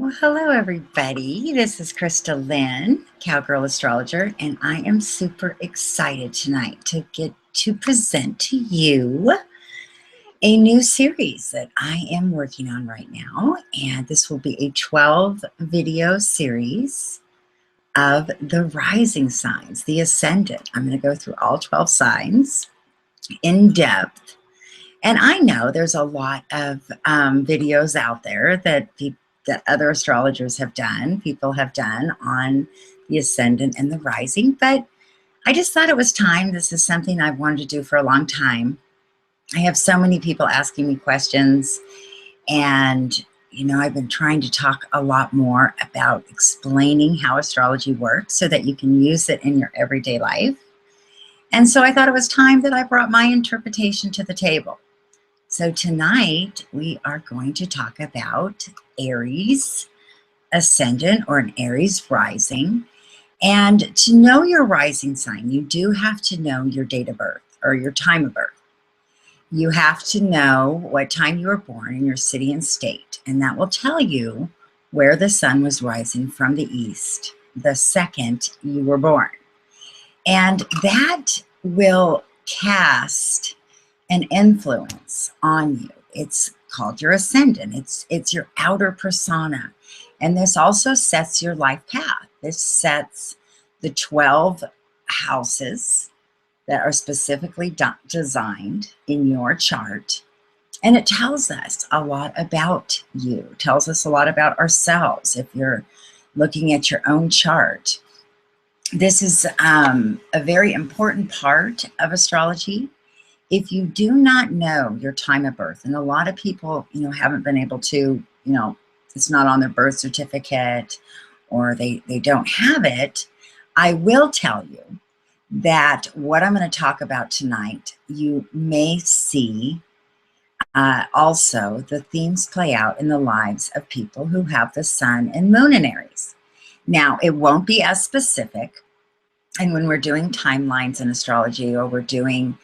Well, hello everybody. This is Chrystal Lynn, Cowgirl Astrologer, and I am super excited tonight to get to present to you a new series that I am working on right now. And this will be a 12 video series of the rising signs, the Ascendant. I'm going to go through all 12 signs in depth. And I know there's a lot of videos out there that other astrologers have done, people have done on the Ascendant and the Rising, but I just thought it was time. This is something I've wanted to do for a long time. I have so many people asking me questions, and I've been trying to talk a lot more about explaining how astrology works so that you can use it in your everyday life. And so I thought it was time that I brought my interpretation to the table. So tonight we are going to talk about Aries Ascendant or an Aries rising. And to know your rising sign, you do have to know your date of birth or your time of birth. You have to know what time you were born in your city and state, and that will tell you where the sun was rising from the east the second you were born. And that will cast an influence on you. It's called your ascendant. It's your outer persona. And this also sets your life path. This sets the 12 houses that are specifically designed in your chart. And it tells us a lot about you. It tells us a lot about ourselves. If you're looking at your own chart, this is a very important part of astrology. If you do not know your time of birth, and a lot of people, haven't been able to, it's not on their birth certificate or they don't have it, I will tell you that what I'm going to talk about tonight, you may see also the themes play out in the lives of people who have the sun and moon in Aries. Now, it won't be as specific. And when we're doing timelines in astrology, or we're doing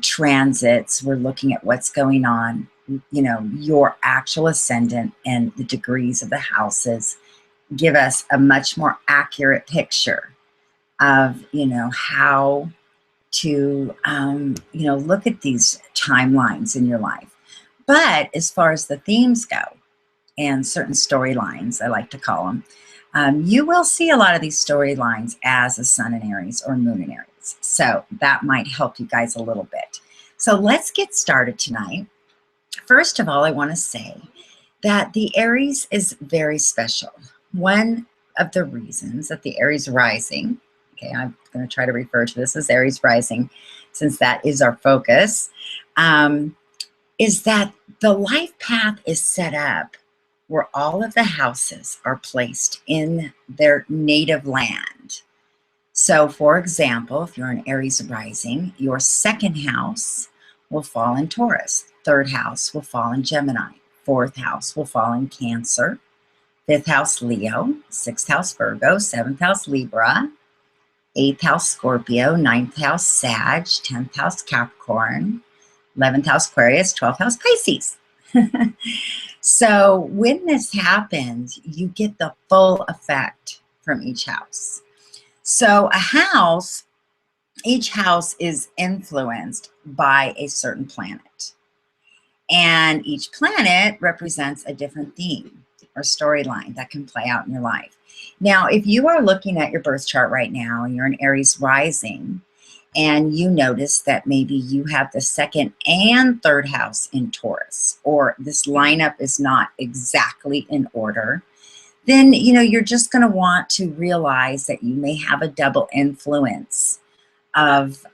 transits, we're looking at what's going on, your actual ascendant and the degrees of the houses give us a much more accurate picture of, how to, look at these timelines in your life. But as far as the themes go and certain storylines, I like to call them, you will see a lot of these storylines as a sun in Aries or moon in Aries. So that might help you guys a little bit. So let's get started tonight. First of all, I want to say that the Aries is very special. One of the reasons that the Aries rising, okay, I'm going to try to refer to this as Aries rising since that is our focus, is that the life path is set up where all of the houses are placed in their native land. So, for example, if you're an Aries rising, your second house will fall in Taurus. Third house will fall in Gemini. Fourth house will fall in Cancer. Fifth house, Leo. Sixth house, Virgo. Seventh house, Libra. Eighth house, Scorpio. Ninth house, Sag. 10th house, Capricorn. 11th house, Aquarius. 12th house, Pisces. So when this happens, you get the full effect from each house. So each house is influenced by a certain planet. And each planet represents a different theme or storyline that can play out in your life. Now, if you are looking at your birth chart right now and you're an Aries rising, and you notice that maybe you have the second and third house in Taurus, or this lineup is not exactly in order, then you're just going to want to realize that you may have a double influence of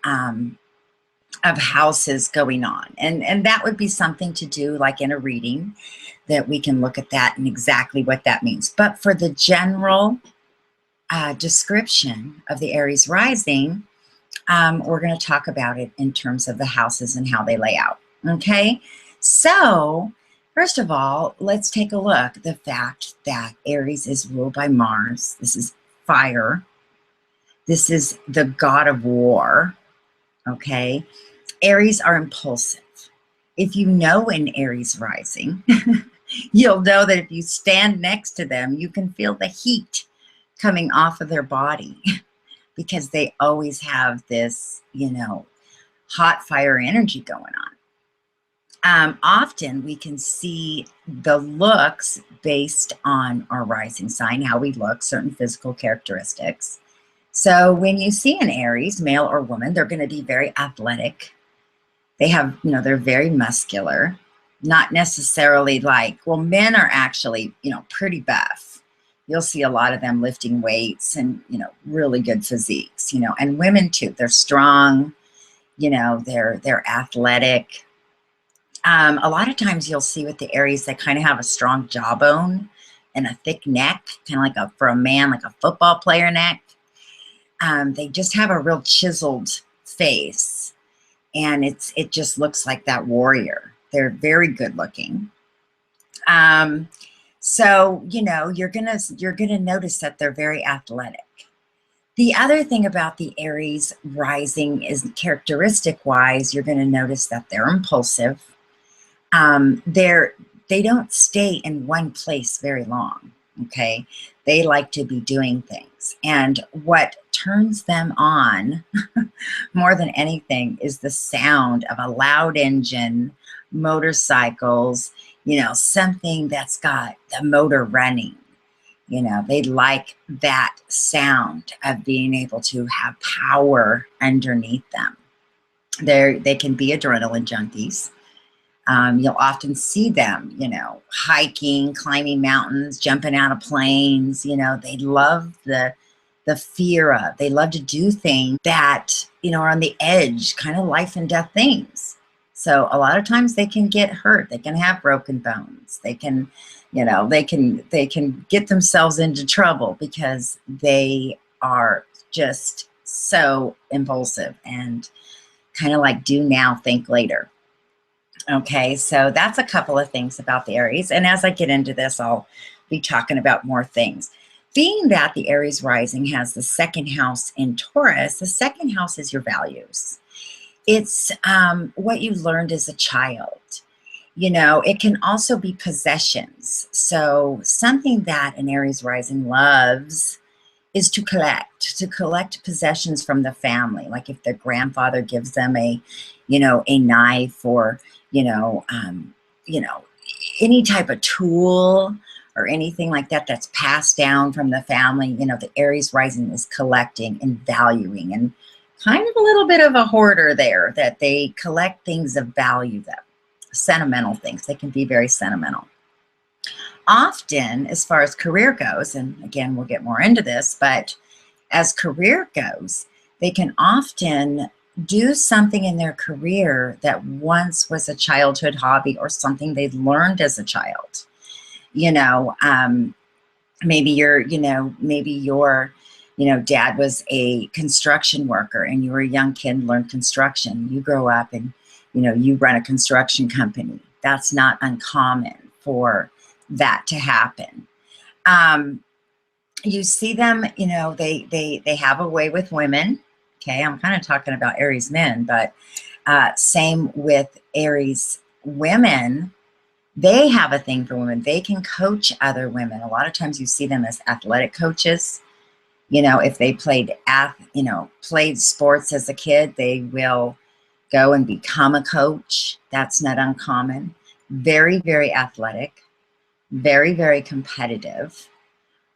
houses going on, and that would be something to do like in a reading, that we can look at that and exactly what that means. But for the general description of the Aries rising, we're going to talk about it in terms of the houses and how they lay out. Okay, so first of all, let's take a look at the fact that Aries is ruled by Mars. This is fire. This is the god of war. Okay, Aries are impulsive. If you know an Aries rising, You'll know that if you stand next to them, you can feel the heat coming off of their body because they always have this, hot fire energy going on. Often we can see the looks based on our rising sign, how we look, certain physical characteristics. So when you see an Aries, male or woman, they're going to be very athletic. They have, they're very muscular, not necessarily like, well, men are actually, pretty buff. You'll see a lot of them lifting weights and, really good physiques, and women too. They're strong, they're athletic. A lot of times you'll see with the Aries, they kind of have a strong jawbone and a thick neck, kind of like for a man, like a football player neck. They just have a real chiseled face, and it just looks like that warrior. They're very good looking. So, you're gonna notice that they're very athletic. The other thing about the Aries rising is characteristic wise, you're gonna notice that they're impulsive. They don't stay in one place very long. Okay. They like to be doing things. And what turns them on more than anything is the sound of a loud engine, motorcycles, something that's got the motor running. They like that sound of being able to have power underneath them. They can be adrenaline junkies. You'll often see them, hiking, climbing mountains, jumping out of planes. They love the fear of, they love to do things that, are on the edge, kind of life and death things. So a lot of times they can get hurt. They can have broken bones. They can, they can get themselves into trouble because they are just so impulsive and kind of like do now, think later. Okay, so that's a couple of things about the Aries. And as I get into this, I'll be talking about more things. Being that the Aries rising has the second house in Taurus, the second house is your values. It's what you learned as a child. It can also be possessions. So something that an Aries rising loves is to collect possessions from the family. Like if their grandfather gives them a knife or, any type of tool or anything like that that's passed down from the family, the Aries rising is collecting and valuing, and kind of a little bit of a hoarder there, that they collect things of value, that sentimental things. They can be very sentimental. Often, as far as career goes, and again, we'll get more into this, but as career goes, they can often do something in their career that once was a childhood hobby or something they learned as a child. Maybe your dad was a construction worker and you were a young kid and learned construction. You grow up and, you run a construction company. That's not uncommon for that to happen. You see them, they have a way with women. Okay, I'm kind of talking about Aries men, but same with Aries women. They have a thing for women. They can coach other women. A lot of times you see them as athletic coaches. If they played sports as a kid, they will go and become a coach. That's not uncommon. Very, very athletic. Very, very competitive.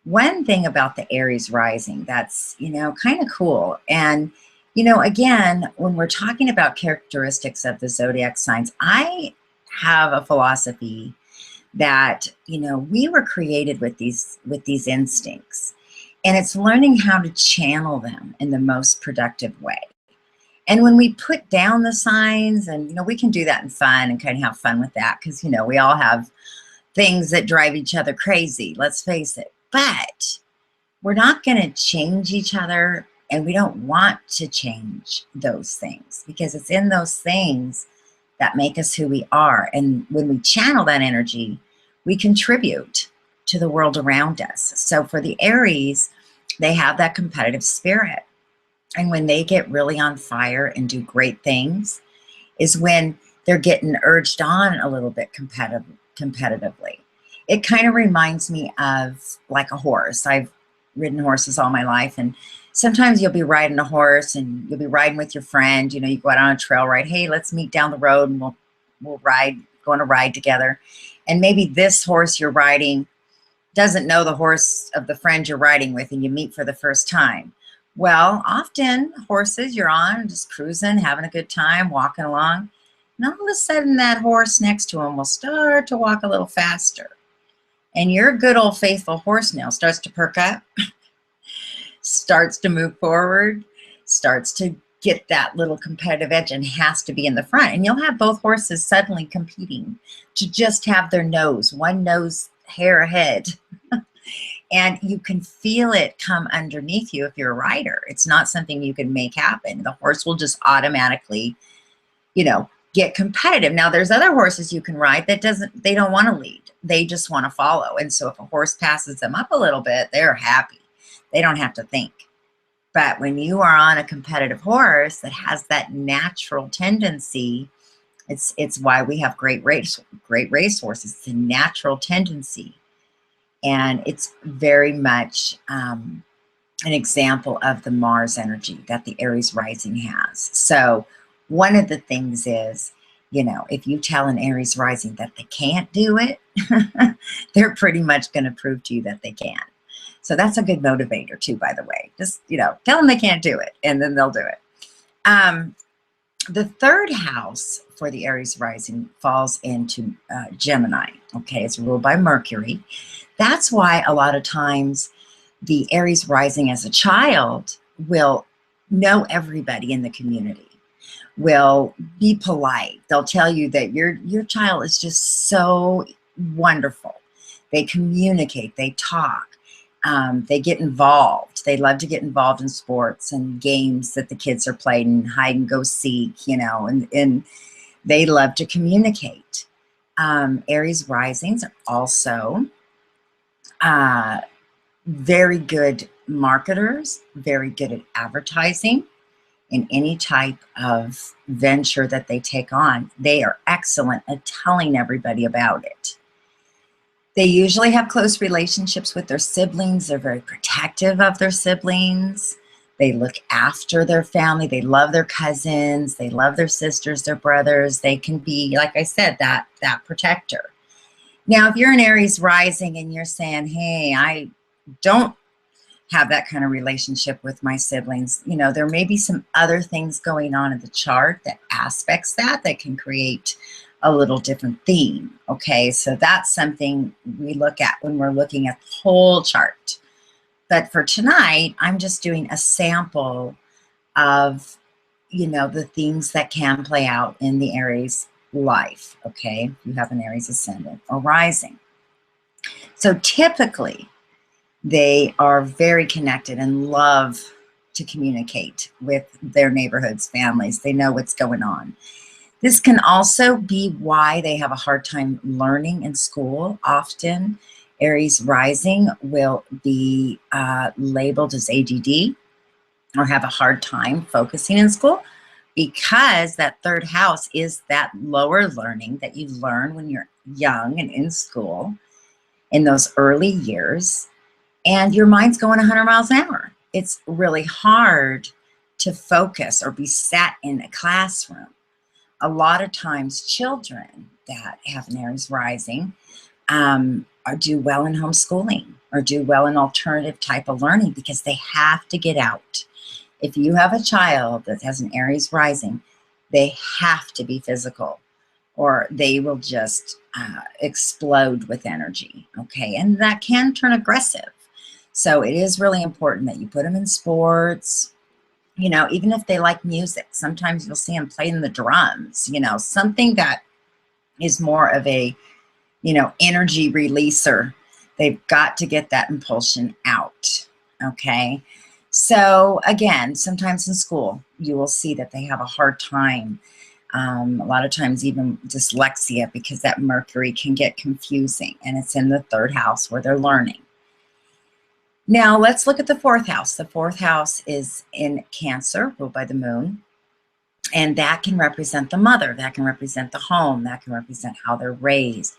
One thing about the Aries rising that's, kind of cool. And, again, when we're talking about characteristics of the zodiac signs, I have a philosophy that, we were created with these instincts, and it's learning how to channel them in the most productive way. And when we put down the signs, and, we can do that in fun and kind of have fun with that because, we all have things that drive each other crazy, let's face it. But we're not going to change each other, and we don't want to change those things because it's in those things that make us who we are. And when we channel that energy, we contribute to the world around us. So for the Aries, they have that competitive spirit. And when they get really on fire and do great things is when they're getting urged on a little bit competitively. It kind of reminds me of like a horse. I've ridden horses all my life, and sometimes you'll be riding a horse and you'll be riding with your friend. You know, you go out on a trail ride. Hey, let's meet down the road and we'll ride, go on a ride together. And maybe this horse you're riding doesn't know the horse of the friend you're riding with, and you meet for the first time. Well, often horses you're on, just cruising, having a good time, walking along, and all of a sudden that horse next to him will start to walk a little faster. And your good old faithful horse now starts to perk up, starts to move forward, starts to get that little competitive edge and has to be in the front. And you'll have both horses suddenly competing to just have their nose, one nose hair ahead. And you can feel it come underneath you if you're a rider. It's not something you can make happen. The horse will just automatically, you know, get competitive. Now there's other horses you can ride that they don't want to lead. They just want to follow. And so if a horse passes them up a little bit, they're happy. They don't have to think. But when you are on a competitive horse that has that natural tendency, it's why we have great race horses. It's a natural tendency. And it's very much an example of the Mars energy that the Aries rising has. So one of the things is, you know, if you tell an Aries rising that they can't do it, they're pretty much going to prove to you that they can. So that's a good motivator too, by the way. Just, you know, tell them they can't do it, and then they'll do it. The third house for the Aries rising falls into Gemini. Okay, it's ruled by Mercury. That's why a lot of times the Aries rising as a child will know everybody in the community, will be polite. They'll tell you that your child is just so wonderful. They communicate, they talk, they get involved. They love to get involved in sports and games that the kids are playing, hide and go seek, you know, and they love to communicate. Aries risings are also very good marketers, very good at advertising in any type of venture that they take on. They are excellent at telling everybody about it. They usually have close relationships with their siblings. They're very protective of their siblings. They look after their family. They love their cousins. They love their sisters, their brothers. They can be, like I said, that protector. Now, if you're an Aries rising and you're saying, hey, I don't have that kind of relationship with my siblings, you know, there may be some other things going on in the chart that aspects that can create a little different theme. Okay, so that's something we look at when we're looking at the whole chart. But for tonight, I'm just doing a sample of, you know, the things that can play out in the Aries life. Okay, you have an Aries ascendant or rising. So typically, they are very connected and love to communicate with their neighborhoods, families. They know what's going on. This can also be why they have a hard time learning in school. Often, Aries rising will be labeled as ADD or have a hard time focusing in school, because that third house is that lower learning that you learn when you're young and in school in those early years, and your mind's going 100 miles an hour. It's really hard to focus or be sat in a classroom. A lot of times children that have an Aries rising do well in homeschooling or do well in alternative type of learning because they have to get out. If you have a child that has an Aries rising, they have to be physical or they will just explode with energy, okay? And that can turn aggressive. So it is really important that you put them in sports, you know, even if they like music. Sometimes you'll see them playing the drums, you know, something that is more of a, you know, energy releaser. They've got to get that impulsion out, okay? So again, sometimes in school, you will see that they have a hard time. A lot of times even dyslexia, because that Mercury can get confusing, and it's in the third house where they're learning. Now let's look at the fourth house. The fourth house is in Cancer, ruled by the moon, and that can represent the mother, that can represent the home, that can represent how they're raised.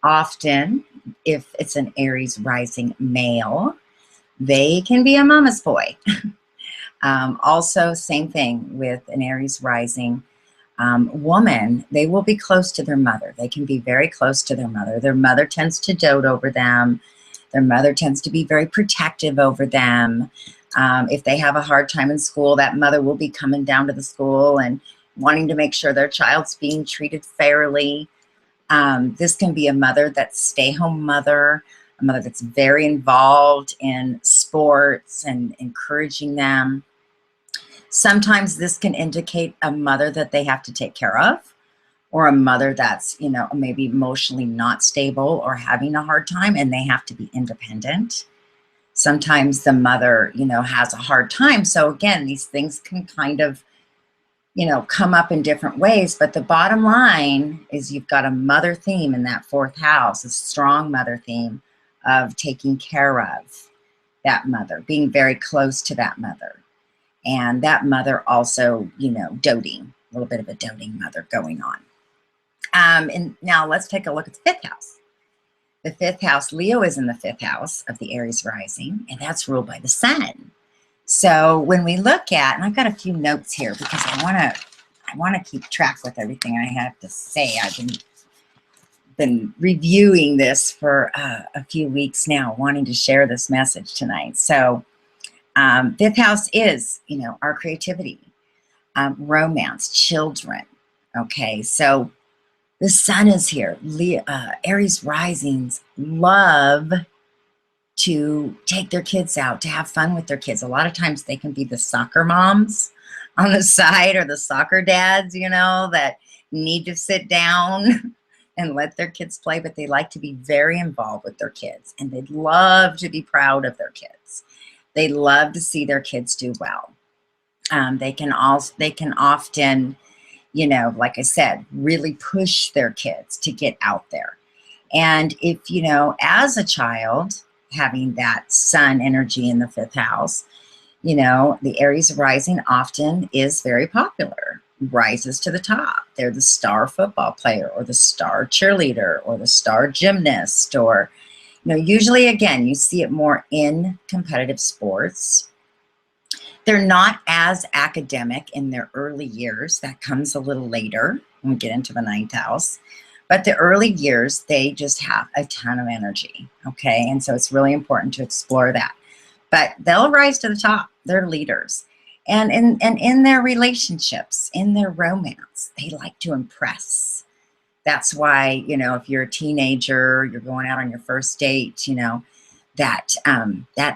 Often, if it's an Aries rising male, they can be a mama's boy. Also, same thing with an Aries rising woman, they will be close to their mother. They can be very close to their mother. Their mother tends to dote over them. Their mother tends to be very protective over them. If they have a hard time in school, that mother will be coming down to the school and wanting to make sure their child's being treated fairly. This can be a mother that's stay-home mother, a mother that's very involved in sports and encouraging them. Sometimes this can indicate a mother that they have to take care of, or a mother that's, you know, maybe emotionally not stable or having a hard time and they have to be independent. Sometimes the mother, you know, has a hard time. So again, these things can kind of, you know, come up in different ways. But the bottom line is you've got a mother theme in that fourth house, a strong mother theme of taking care of that mother, being very close to that mother. And that mother also, you know, doting, a little bit of a doting mother going on. And now let's take a look at the fifth house. The fifth house, Leo is in the fifth house of the Aries rising, and that's ruled by the sun. So when we look at, and I've got a few notes here because I want to keep track with everything I have to say. I've been reviewing this for a few weeks now, wanting to share this message tonight. So fifth house is, you know, our creativity, romance, children. Okay, so the sun is here. Aries risings love to take their kids out, to have fun with their kids. A lot of times they can be the soccer moms on the side or the soccer dads, you know, that need to sit down and let their kids play, but they like to be very involved with their kids, and they'd love to be proud of their kids. They love to see their kids do well. They can often, you know, like I said, really push their kids to get out there. And if, you know, as a child, having that sun energy in the fifth house, you know, the Aries rising often is very popular, rises to the top. They're the star football player or the star cheerleader or the star gymnast, or, you know, usually, again, you see it more in competitive sports. They're not as academic in their early years. That comes a little later when we get into the ninth house. But the early years, they just have a ton of energy, okay? And so it's really important to explore that. But they'll rise to the top. They're leaders. And in their relationships, in their romance, they like to impress. That's why, you know, if you're a teenager, you're going out on your first date, you know, that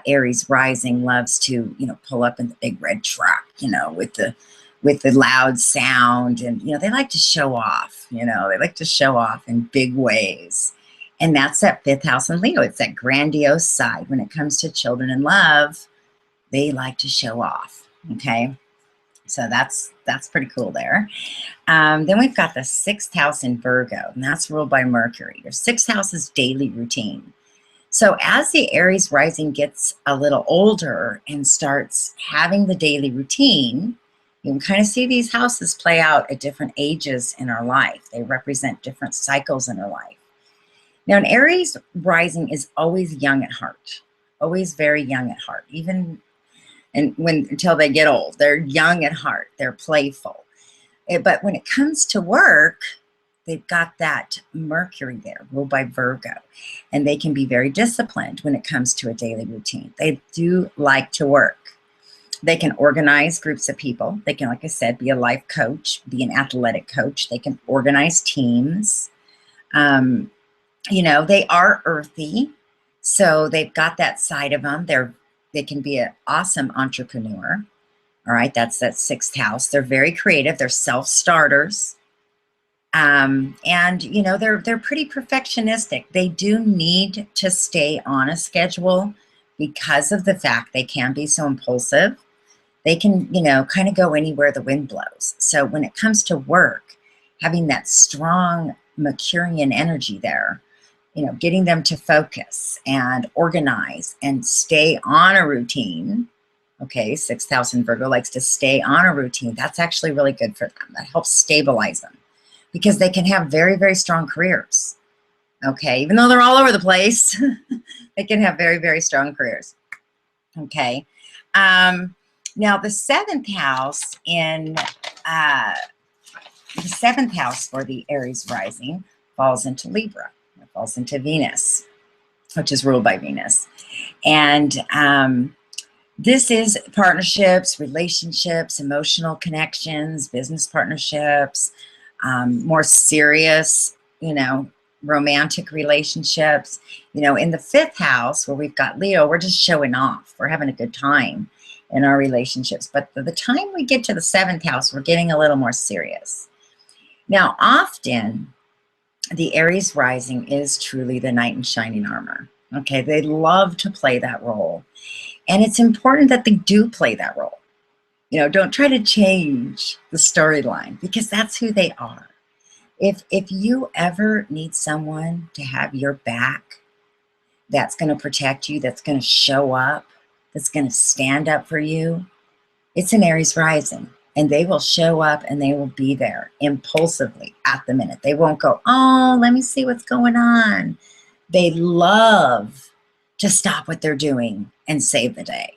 Aries rising loves to, you know, pull up in the big red truck, you know, with the loud sound, and, you know, they like to show off, you know, they like to show off in big ways. And that's that fifth house in Leo. It's that grandiose side. When it comes to children and love, they like to show off, okay? So that's pretty cool there. Then we've got the sixth house in Virgo, and that's ruled by Mercury. Your sixth house is daily routine. So as the Aries rising gets a little older and starts having the daily routine, you can kind of see these houses play out at different ages in our life. They represent different cycles in our life. Now, an Aries rising is always young at heart, always very young at heart, even until they get old. They're young at heart. They're playful. But when it comes to work, they've got that Mercury there, ruled by Virgo, and they can be very disciplined when it comes to a daily routine. They do like to work. They can organize groups of people. They can, like I said, be a life coach, be an athletic coach. They can organize teams. You know, they are earthy, so they've got that side of them. They can be an awesome entrepreneur. All right, that's that sixth house. They're very creative. They're self-starters. And, you know, they're pretty perfectionistic. They do need to stay on a schedule because of the fact they can be so impulsive. They can, you know, kind of go anywhere the wind blows. So when it comes to work, having that strong Mercurian energy there, you know, getting them to focus and organize and stay on a routine. Okay, sixth house in Virgo likes to stay on a routine. That's actually really good for them. That helps stabilize them because they can have very, very strong careers. Okay, even though they're all over the place, they can have very, very strong careers. Okay. Now the seventh house for the Aries rising falls into Libra. It falls into Venus, which is ruled by Venus. And this is partnerships, relationships, emotional connections, business partnerships, more serious, romantic relationships. In the fifth house where we've got Leo, we're just showing off. We're having a good time in our relationships. But by the time we get to the seventh house, we're getting a little more serious. Now, often the Aries rising is truly the knight in shining armor. Okay, they love to play that role. And it's important that they do play that role. Don't try to change the storyline, because that's who they are. If you ever need someone to have your back, that's going to protect you, that's going to show up, that's going to stand up for you, it's an Aries rising. And they will show up and they will be there impulsively at the minute. They won't go, oh, let me see what's going on. They love to stop what they're doing and save the day.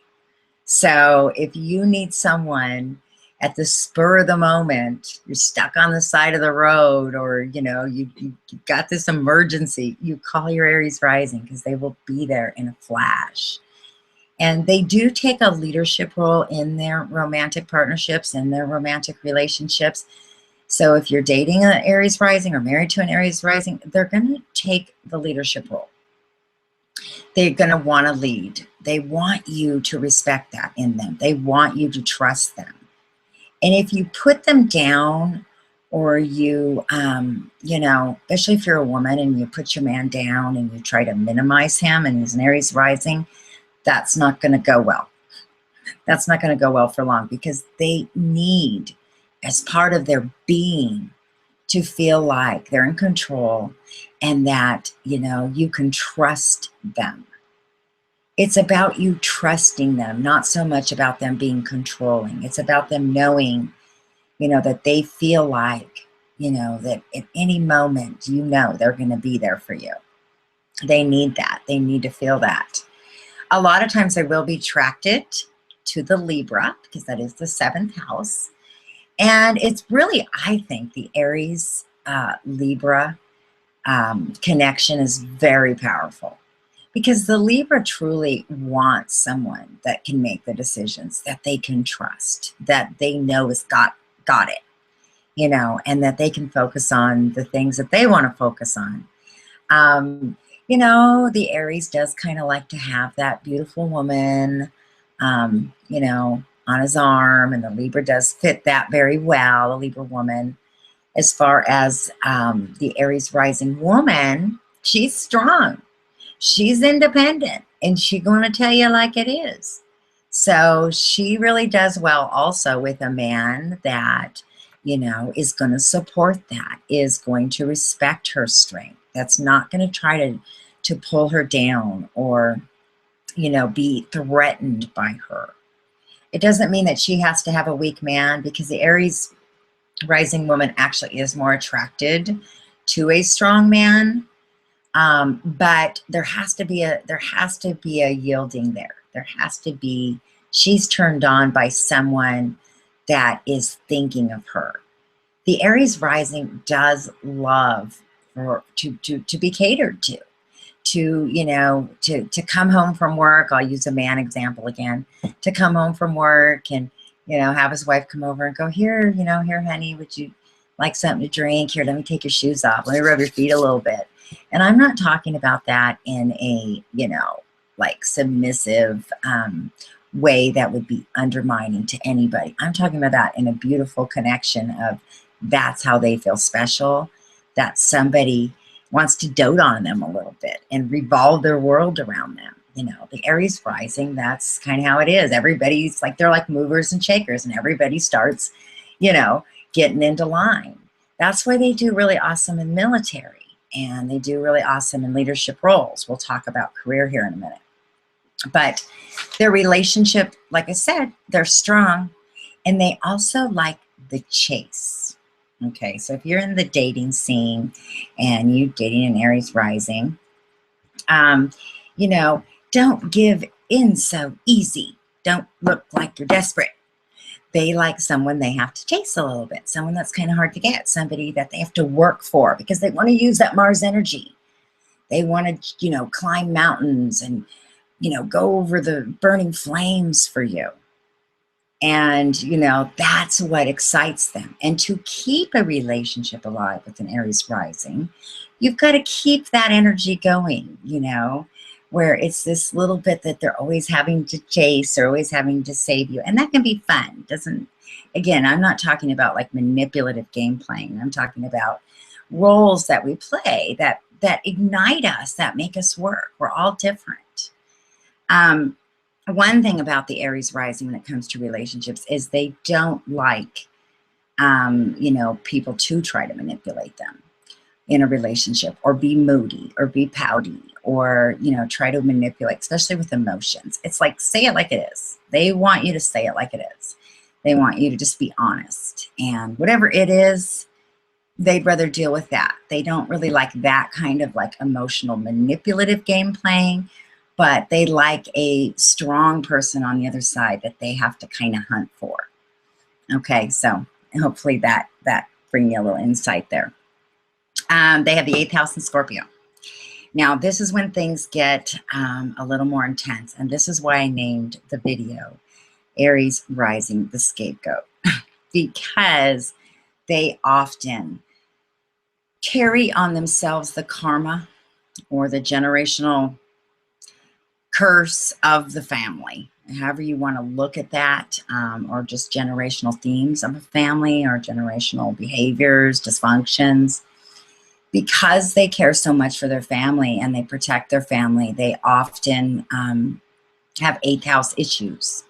So if you need someone at the spur of the moment, you're stuck on the side of the road, or you got this emergency, you call your Aries rising, because they will be there in a flash. And they do take a leadership role in their romantic partnerships and their romantic relationships. So if you're dating an Aries rising or married to an Aries rising, they're going to take the leadership role. They're going to want to lead. They want you to respect that in them. They want you to trust them. And if you put them down, or you, especially if you're a woman and you put your man down and you try to minimize him and he's an Aries rising, that's not going to go well. That's not going to go well for long, because they need, as part of their being, to feel like they're in control and that, you can trust them. It's about you trusting them, not so much about them being controlling. It's about them knowing, that they feel like, that at any moment, they're going to be there for you. They need that. They need to feel that. A lot of times they will be attracted to the Libra, because that is the seventh house. And it's really, I think, the Aries Libra connection is very powerful, because the Libra truly wants someone that can make the decisions, that they can trust, that they know has got it, and that they can focus on the things that they want to focus on. The Aries does kind of like to have that beautiful woman, on his arm, and the Libra does fit that very well, the Libra woman. As far as the Aries rising woman, she's strong. She's independent, and she's going to tell you like it is. So she really does well also with a man that, is going to support that, is going to respect her strength. That's not going to try to pull her down or, be threatened by her. It doesn't mean that she has to have a weak man, because the Aries rising woman actually is more attracted to a strong man. But there has to be a yielding there. There has to be, she's turned on by someone that is thinking of her. The Aries rising does love to be catered to come home from work. I'll use a man example again, to come home from work and, have his wife come over and go, here, here, honey, would you like something to drink? Here, let me take your shoes off. Let me rub your feet a little bit. And I'm not talking about that in a, like submissive way that would be undermining to anybody. I'm talking about that in a beautiful connection of, that's how they feel special, that somebody wants to dote on them a little bit and revolve their world around them. The Aries rising, that's kind of how it is. Everybody's like, they're like movers and shakers, and everybody starts, getting into line. That's why they do really awesome in military, and they do really awesome in leadership roles. We'll talk about career here in a minute. But their relationship, like I said, they're strong, and they also like the chase. Okay, so if you're in the dating scene and you're dating an Aries rising, you know, don't give in so easy. Don't look like you're desperate. They like someone they have to chase a little bit, someone that's kind of hard to get, somebody that they have to work for because they want to use that Mars energy. They want to, you know, climb mountains and, you know, go over the burning flames for you. And, you know, that's what excites them. And to keep a relationship alive with an Aries rising, you've got to keep that energy going, you know, where it's this little bit that they're always having to chase or always having to save you. And that can be fun. Doesn't, again, I'm not talking about like manipulative game playing. I'm talking about roles that we play that ignite us, that make us work. We're all different. One thing about the Aries rising when it comes to relationships is they don't like, you know, people to try to manipulate them in a relationship or be moody or be pouty or, you know, try to manipulate, especially with emotions. It's like, say it like it is. They want you to say it like it is. They want you to just be honest. And whatever it is, they'd rather deal with that. They don't really like that kind of like emotional manipulative game playing, but they like a strong person on the other side that they have to kind of hunt for. Okay, so hopefully that bring you a little insight there. They have the 8th house in Scorpio. Now, this is when things get a little more intense, and this is why I named the video Aries Rising the Scapegoat, because they often carry on themselves the karma or the generational curse of the family, however you want to look at that, or just generational themes of a family or generational behaviors, dysfunctions. Because they care so much for their family and they protect their family, they often have 8th house issues.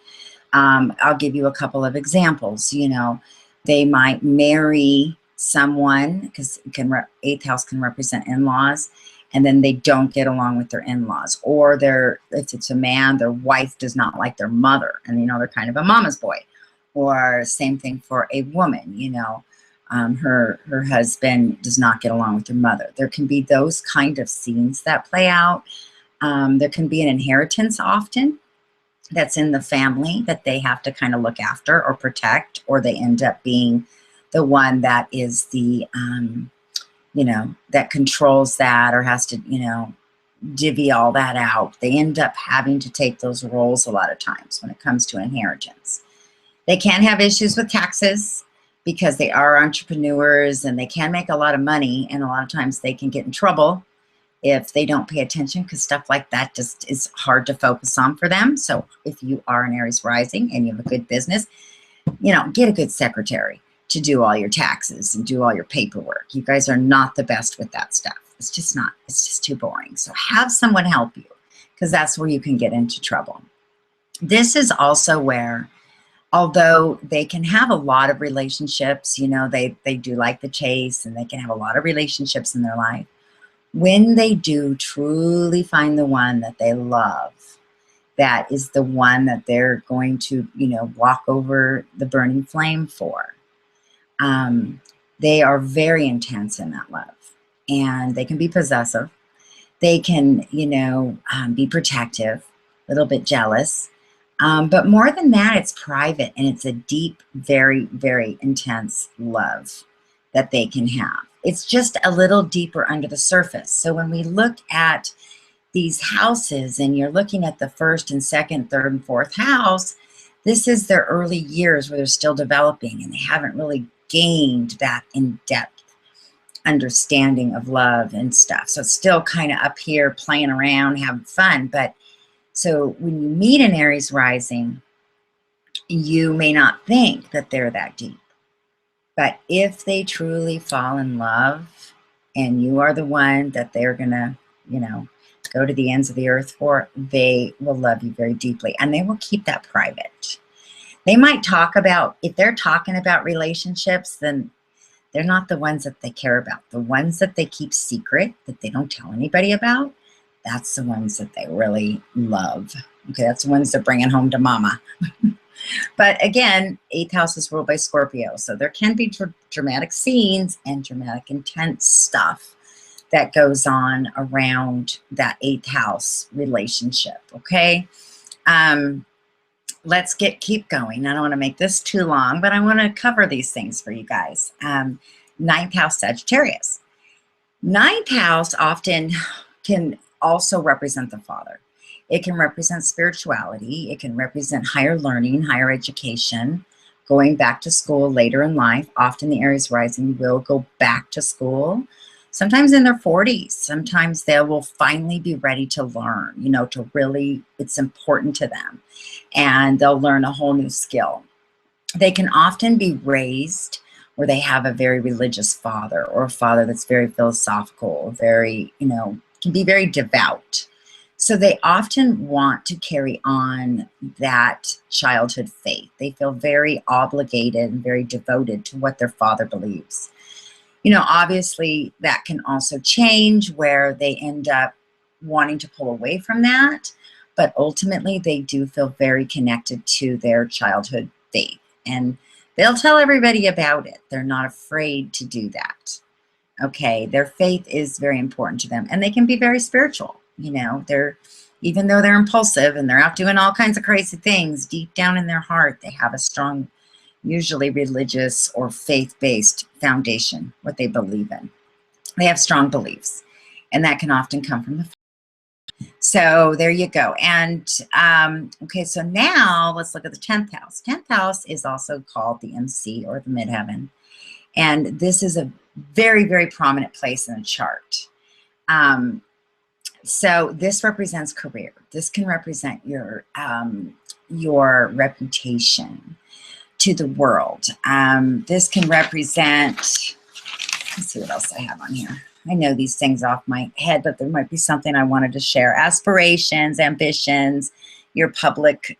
I'll give you a couple of examples. You know, they might marry someone because 8th house can represent in-laws, and then they don't get along with their in-laws. Or if it's a man, their wife does not like their mother, and you know they're kind of a mama's boy. Or same thing for a woman. You know, her husband does not get along with her mother. There can be those kind of scenes that play out. There can be an inheritance often that's in the family that they have to kind of look after or protect, or they end up being the one that is the, you know, that controls that or has to, you know, divvy all that out. They end up having to take those roles a lot of times when it comes to inheritance. They can have issues with taxes because they are entrepreneurs and they can make a lot of money, and a lot of times they can get in trouble if they don't pay attention, because stuff like that just is hard to focus on for them. So if you are an Aries rising and you have a good business, you know, get a good secretary to do all your taxes and do all your paperwork. You guys are not the best with that stuff. It's just not, it's just too boring. So have someone help you, because that's where you can get into trouble. This is also where, although they can have a lot of relationships, you know, they do like the chase and they can have a lot of relationships in their life. When they do truly find the one that they love, that is the one that they're going to, you know, walk over the burning flame for. They are very intense in that love, and they can be possessive. They can, you know, be protective, a little bit jealous. But more than that, it's private, and it's a deep, very, very intense love that they can have. It's just a little deeper under the surface. So when we look at these houses and you're looking at the 1st and 2nd, 3rd and 4th house, this is their early years where they're still developing and they haven't really gained that in-depth understanding of love and stuff. So it's still kind of up here playing around, having fun. But so when you meet an Aries rising, you may not think that they're that deep. But if they truly fall in love and you are the one that they're going to, you know, go to the ends of the earth for, they will love you very deeply, and they will keep that private. They might talk about, if they're talking about relationships, then they're not the ones that they care about. The ones that they keep secret, that they don't tell anybody about, that's the ones that they really love. Okay, that's the ones they're bringing home to mama. But again, 8th house is ruled by Scorpio. So there can be dramatic scenes and dramatic intense stuff that goes on around that 8th house relationship. Okay. Let's keep going. I don't want to make this too long, but I want to cover these things for you guys. 9th house Sagittarius. 9th house often can also represent the father. It can represent spirituality. It can represent higher learning, higher education, going back to school later in life. Often the Aries rising will go back to school, sometimes in their 40s. Sometimes they will finally be ready to learn, you know, to really, it's important to them. And they'll learn a whole new skill. They can often be raised where they have a very religious father, or a father that's very philosophical, very, you know, can be very devout. So they often want to carry on that childhood faith. They feel very obligated and very devoted to what their father believes. You know, obviously that can also change where they end up wanting to pull away from that, but ultimately they do feel very connected to their childhood faith, and they'll tell everybody about it. They're not afraid to do that. Okay, their faith is very important to them, and they can be very spiritual. You know, even though they're impulsive and they're out doing all kinds of crazy things, deep down in their heart, they have a strong, usually religious or faith-based foundation, what they believe in. They have strong beliefs, and that can often come from the family. So there you go. And okay, so now let's look at the 10th house. 10th house is also called the MC, or the midheaven. And this is a very, very prominent place in the chart. So this represents career. This can represent your reputation to the world. This can represent, let's see what else I have on here. I know these things off my head, but there might be something I wanted to share. Aspirations, ambitions, your public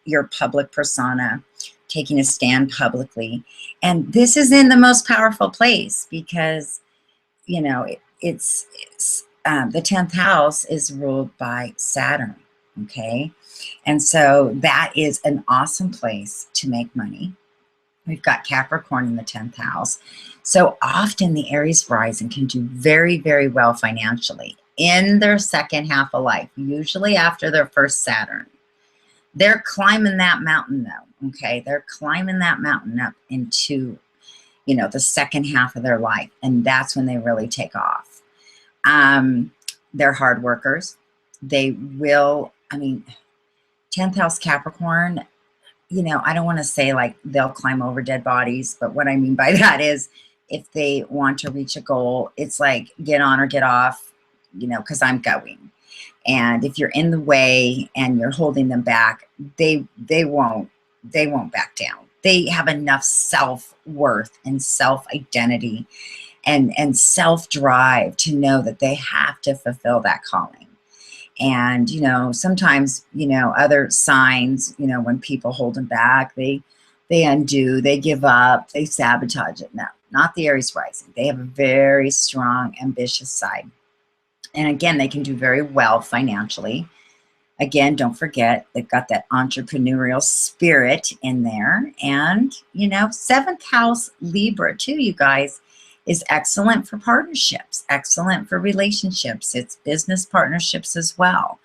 persona, taking a stand publicly. And this is in the most powerful place because, you know, it's the 10th house is ruled by Saturn, okay? And so that is an awesome place to make money. We've got Capricorn in the 10th house. So often the Aries rising can do very, very well financially in their second half of life, usually after their first Saturn. They're climbing that mountain though, okay? They're climbing that mountain up into, you know, the second half of their life, and that's when they really take off. They're hard workers. They will, I mean, 10th house Capricorn, you know, I don't want to say like they'll climb over dead bodies, but what I mean by that is if they want to reach a goal, it's like get on or get off, you know, because I'm going. And if you're in the way and you're holding them back, they won't back down. They have enough self-worth and self-identity and self-drive to know that they have to fulfill that calling. And, you know, sometimes, you know, other signs, you know, when people hold them back, they undo, they give up, they sabotage it. No, not the Aries rising. They have a very strong, ambitious side. And again, they can do very well financially. Again, don't forget, they've got that entrepreneurial spirit in there. And, you know, 7th house Libra too, you guys, is excellent for partnerships, excellent for relationships. It's business partnerships as well.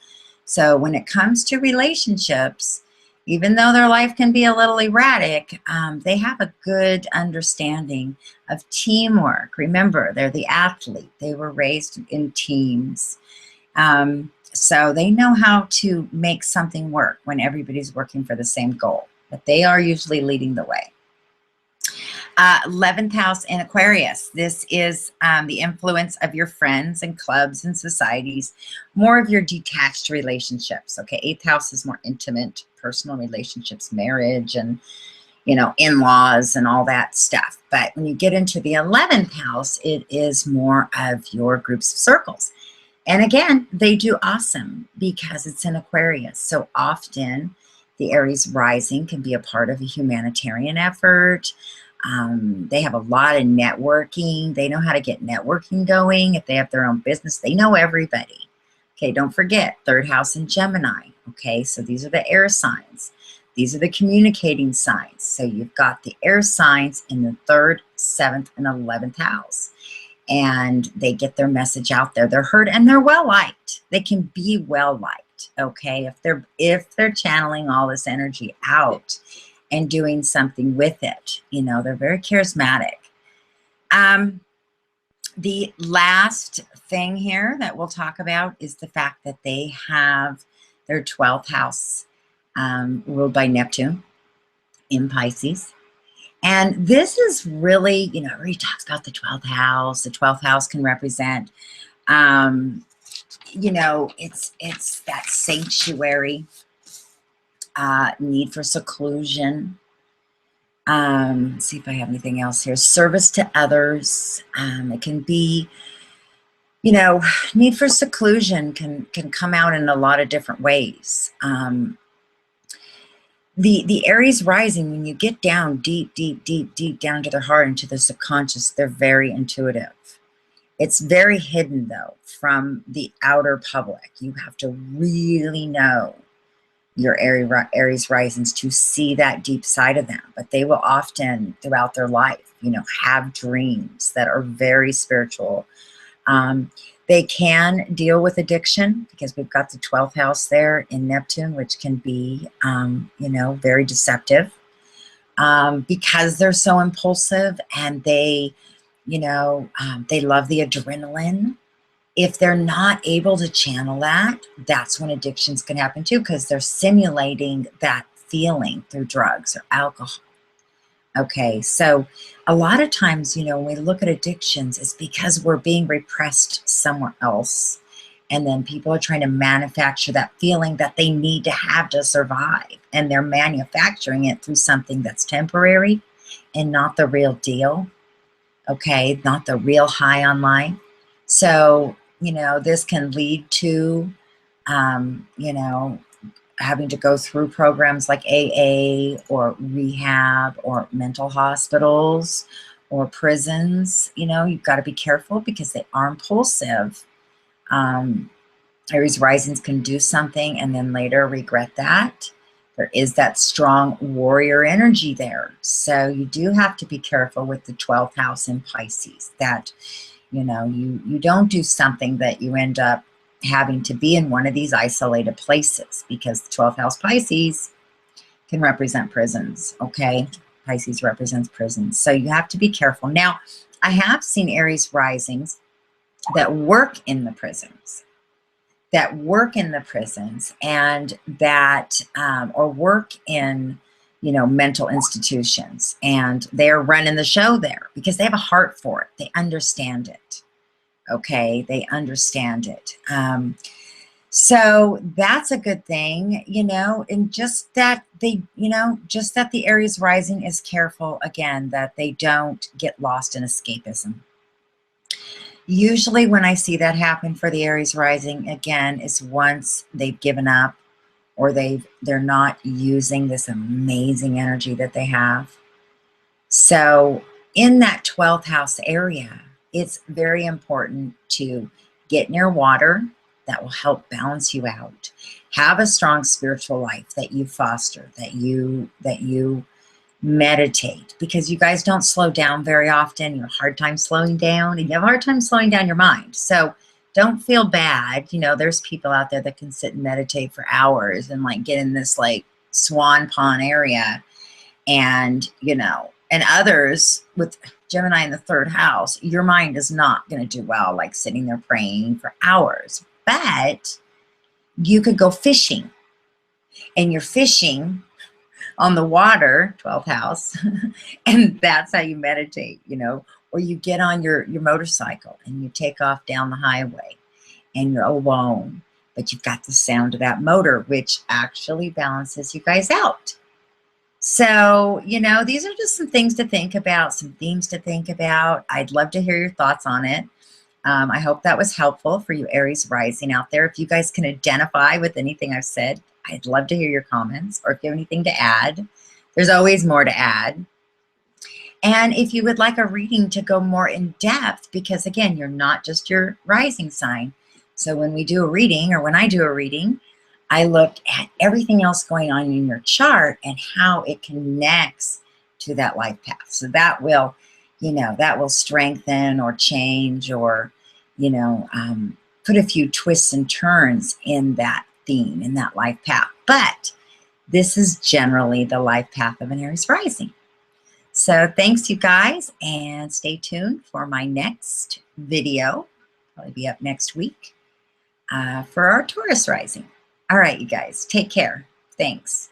So when it comes to relationships, even though their life can be a little erratic, they have a good understanding of teamwork. Remember, they're the athlete. They were raised in teams. So they know how to make something work when everybody's working for the same goal, but they are usually leading the way. 11th house in Aquarius. This is the influence of your friends and clubs and societies, more of your detached relationships. Okay, 8th house is more intimate, personal relationships, marriage, and, you know, in-laws and all that stuff. But when you get into the 11th house, it is more of your groups of circles. And again, they do awesome because it's in Aquarius. So often the Aries rising can be a part of a humanitarian effort. They have a lot of networking. They know how to get networking going. If they have their own business, they know everybody. Okay, don't forget, 3rd house in Gemini. Okay, so these are the air signs. These are the communicating signs. So you've got the air signs in the 3rd, 7th, and 11th house. And they get their message out there. They're heard and they're well liked. They can be well liked, okay? If they're channeling all this energy out and doing something with it, you know, they're very charismatic. The last thing here that we'll talk about is the fact that they have their 12th house ruled by Neptune in Pisces. And this is really, you know, he talks about the 12th house. The 12th house can represent, you know, it's that sanctuary, need for seclusion. Let's see if I have anything else here. Service to others. It can be, you know, need for seclusion can come out in a lot of different ways. The Aries rising, when you get down deep down to their heart and to the subconscious, they're very intuitive. It's very hidden though from the outer public. You have to really know your Aries risings to see that deep side of them. But they will often throughout their life, you know, have dreams that are very spiritual. They can deal with addiction because we've got the 12th house there in Neptune, which can be, you know, very deceptive because they're so impulsive and they, you know, they love the adrenaline. If they're not able to channel that, that's when addictions can happen too, because they're simulating that feeling through drugs or alcohol. Okay, so a lot of times, you know, when we look at addictions, it's because we're being repressed somewhere else. And then people are trying to manufacture that feeling that they need to have to survive. And they're manufacturing it through something that's temporary and not the real deal. Okay, not the real high on life. So, you know, this can lead to, you know, having to go through programs like AA or rehab or mental hospitals or prisons. You know, you've got to be careful because they are impulsive. Aries risings can do something and then later regret that. There is that strong warrior energy there. So you do have to be careful with the 12th house in Pisces that, you know, you don't do something that you end up having to be in one of these isolated places, because the 12th house Pisces can represent prisons. Okay, Pisces represents prisons, so you have to be careful. Now, I have seen Aries risings that work in the prisons, and that or work in, you know, mental institutions, and they're running the show there because they have a heart for it. They understand it. Okay, they understand it. So that's a good thing, you know, and just that they, you know, just that the Aries rising is careful, again, that they don't get lost in escapism. Usually when I see that happen for the Aries rising, again, is once they've given up or they're not using this amazing energy that they have. So in that 12th house area, it's very important to get near water. That will help balance you out. Have a strong spiritual life that you foster, that you meditate, because you guys don't slow down very often. You have a hard time slowing down, and you have a hard time slowing down your mind. So don't feel bad. You know, there's people out there that can sit and meditate for hours and like get in this like swan pond area, and, you know, and others with Gemini in the 3rd house, your mind is not going to do well, like sitting there praying for hours. But you could go fishing, and you're fishing on the water, 12th house, and that's how you meditate, you know. Or you get on your motorcycle and you take off down the highway and you're alone, but you've got the sound of that motor, which actually balances you guys out. So, you know, these are just some things to think about, some themes to think about. I'd love to hear your thoughts on it. I hope that was helpful for you Aries rising out there. If you guys can identify with anything I've said, I'd love to hear your comments, or if you have anything to add. There's always more to add. And if you would like a reading to go more in depth, because again, you're not just your rising sign. So when we do a reading, or when I do a reading, I looked at everything else going on in your chart and how it connects to that life path. So that will, you know, that will strengthen or change or, you know, put a few twists and turns in that theme, in that life path. But this is generally the life path of an Aries rising. So thanks, you guys, and stay tuned for my next video. Probably be up next week for our Taurus rising. All right, you guys, take care. Thanks.